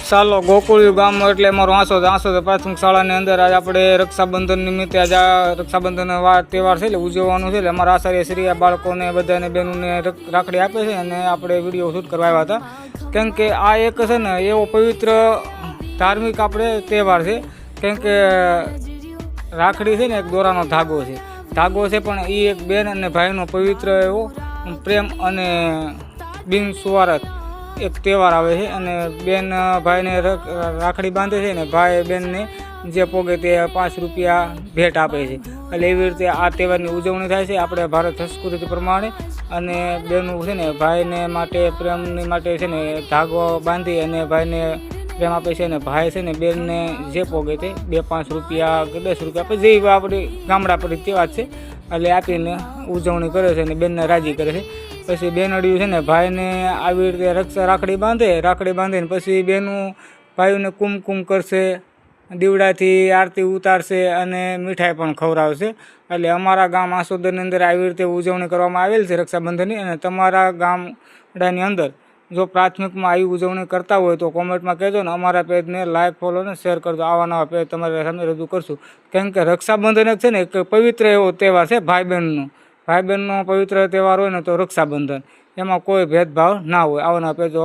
ચાલો ગોકુળિયું ગામ એટલે અમારું આંસોદ પ્રાથમિક શાળાની અંદર આજે આપણે રક્ષાબંધન નિમિત્તે આજે રક્ષાબંધન તહેવાર છે એટલે ઉજવવાનું છે એટલે અમારા આચાર્ય શ્રી આ બાળકોને બધાને બહેનોને રાખડી આપે છે અને આપણે વિડીયો શૂટ કરવા આવ્યા હતા. કેમ કે આ એક છે ને એવો પવિત્ર ધાર્મિક આપણે તહેવાર છે. કેમ કે રાખડી છે ને એક દોરાનો ધાગો છે પણ એ એક બેન અને ભાઈનો પવિત્ર એવો પ્રેમ અને બિનસ્વાર્થ એક તહેવાર આવે છે અને બેન ભાઈને રાખડી બાંધે છે ને ભાઈ બેનને જે પોગે તે 5 રૂપિયા ભેટ આપે છે. એટલે એવી રીતે આ તહેવારની ઉજવણી થાય છે આપણે ભારત સંસ્કૃતિ પ્રમાણે. અને બેનું છે ને ભાઈને માટે પ્રેમની માટે છે ને ધાગો બાંધી અને ભાઈને પ્રેમ આપે છે અને ભાઈ છે ને બેનને જે પોગે તે 2-5 રૂપિયા કે 10 રૂપિયા આપે જે આપણી ગામડા પર તહેવાર છે એટલે આપીને ઉજવણી કરે છે અને બેનને રાજી કરે છે. પછી બેનડિયું છે ને ભાઈને આવી રીતે રાખડી બાંધીને પછી બેનું ભાઈઓને કુમકુમ કરશે, દીવડાથી આરતી ઉતારશે અને મીઠાઈ પણ ખવડાવશે. એટલે અમારા ગામ આંસોદની અંદર આવી રીતે ઉજવણી કરવામાં આવેલ છે રક્ષાબંધનની. અને તમારા ગામડાની અંદર જો પ્રાથમિકમાં આવી ઉજવણી કરતા હોય તો કોમેન્ટમાં કહેજો ને અમારા પેજને લાઈક, ફોલો ને શેર કરજો. આવા નવા પેજ તમારા સામે રજૂ કરશું. કેમ કે રક્ષાબંધન એક છે ને એક પવિત્ર એવો તહેવાર છે ભાઈ બહેનનો પવિત્ર તહેવાર હોય ને તો રક્ષાબંધન એમાં કોઈ ભેદભાવ ના હોય. આવા નવા પેજો